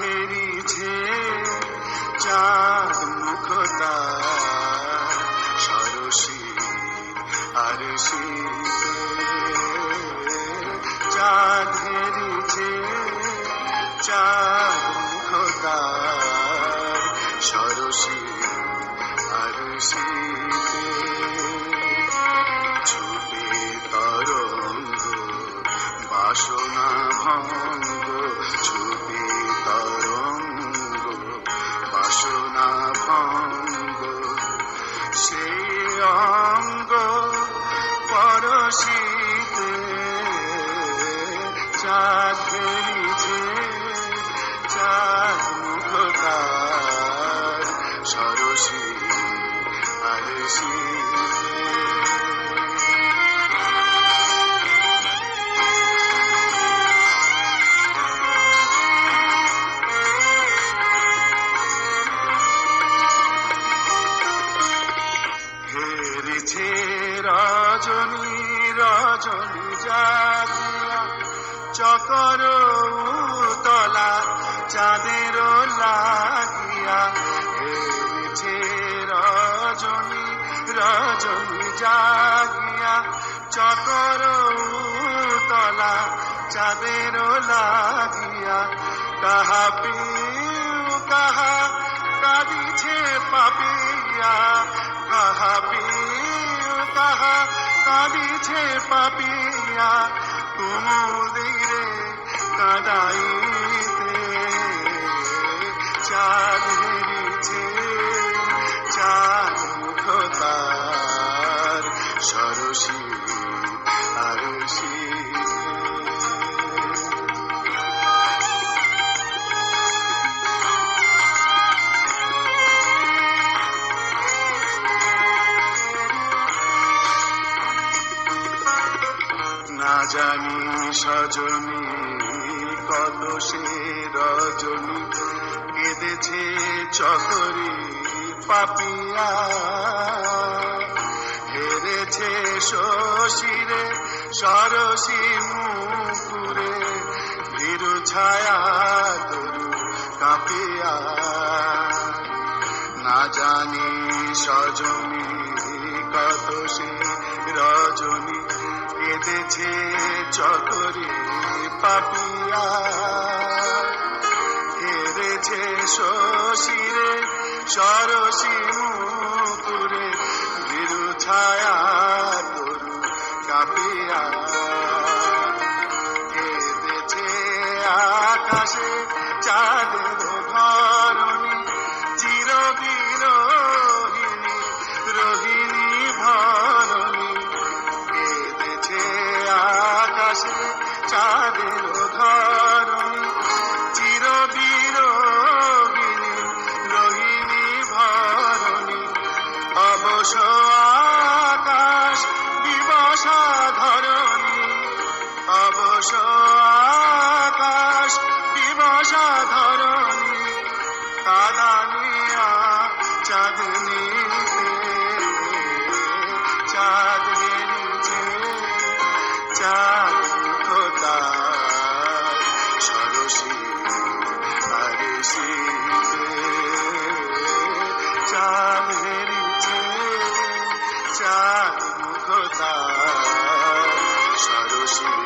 হেরিছে চাঁদ মুখতা সরসী আর শীতে চাঁদ হেরিছে চাঁদ মুখতা সরসী আর শীতে ছুটে তরঙ্গ বাসনা ভঙ্গ ছুটে তরঙ্গ বাসনা ভঙ্গ সেই অঙ্গ পরশিতে চাঁদ বেরিয়েছে চাঁদ মুখতার সরসী আর শীতে হেরেছে রজনী রজনী জাগিয়া চকর তলা চাঁদের লাগিয়া হেরেছে রজনী রজনী জাগিয়া চকর তলা চাঁদের লাগিয়া কাহা পিউ কাহা কাঁদিছে পাপিয়া কাহা পিউ কাহা কাঁদিছে পাপিয়া কুমুদিরে কাঁদাইতে চাঁদ হেরিছে চাঁদ মুখতার সরসী আর শীতে না জানি সজনী কত সে রজনী কেঁদেছে চকরি পাপিয়া হেরেছে শশীরে সরসী মুকুরে ভীরু ছায়া তরু কাঁপিয়া না জানি সজনী কত সে রজনী কেঁদেছে চকরি পাপিয়া হেরেছে শশীরে সরসী মুকুরে ভীরু ছায়া তরু কাঁপিয়া কেঁদেছে আকাশে চাঁদের ধরণী চির বিরোহিণী রোহিণী ভরণী কেঁদেছে আকাশে চাঁদের ধরণী চির বিরোহিণী রোহিণী ভরণী অবশ আকাশ দিবসা ধরণী অবশ আকাশ দিবসা ধরণী কাদানিয়া চাঁদনীতে চাঁদ বেরিয়েছে চাঁদ মুখতার সরসী আর শীতে চাঁদ বেরিয়েছে চাঁদ মুখতার সরসী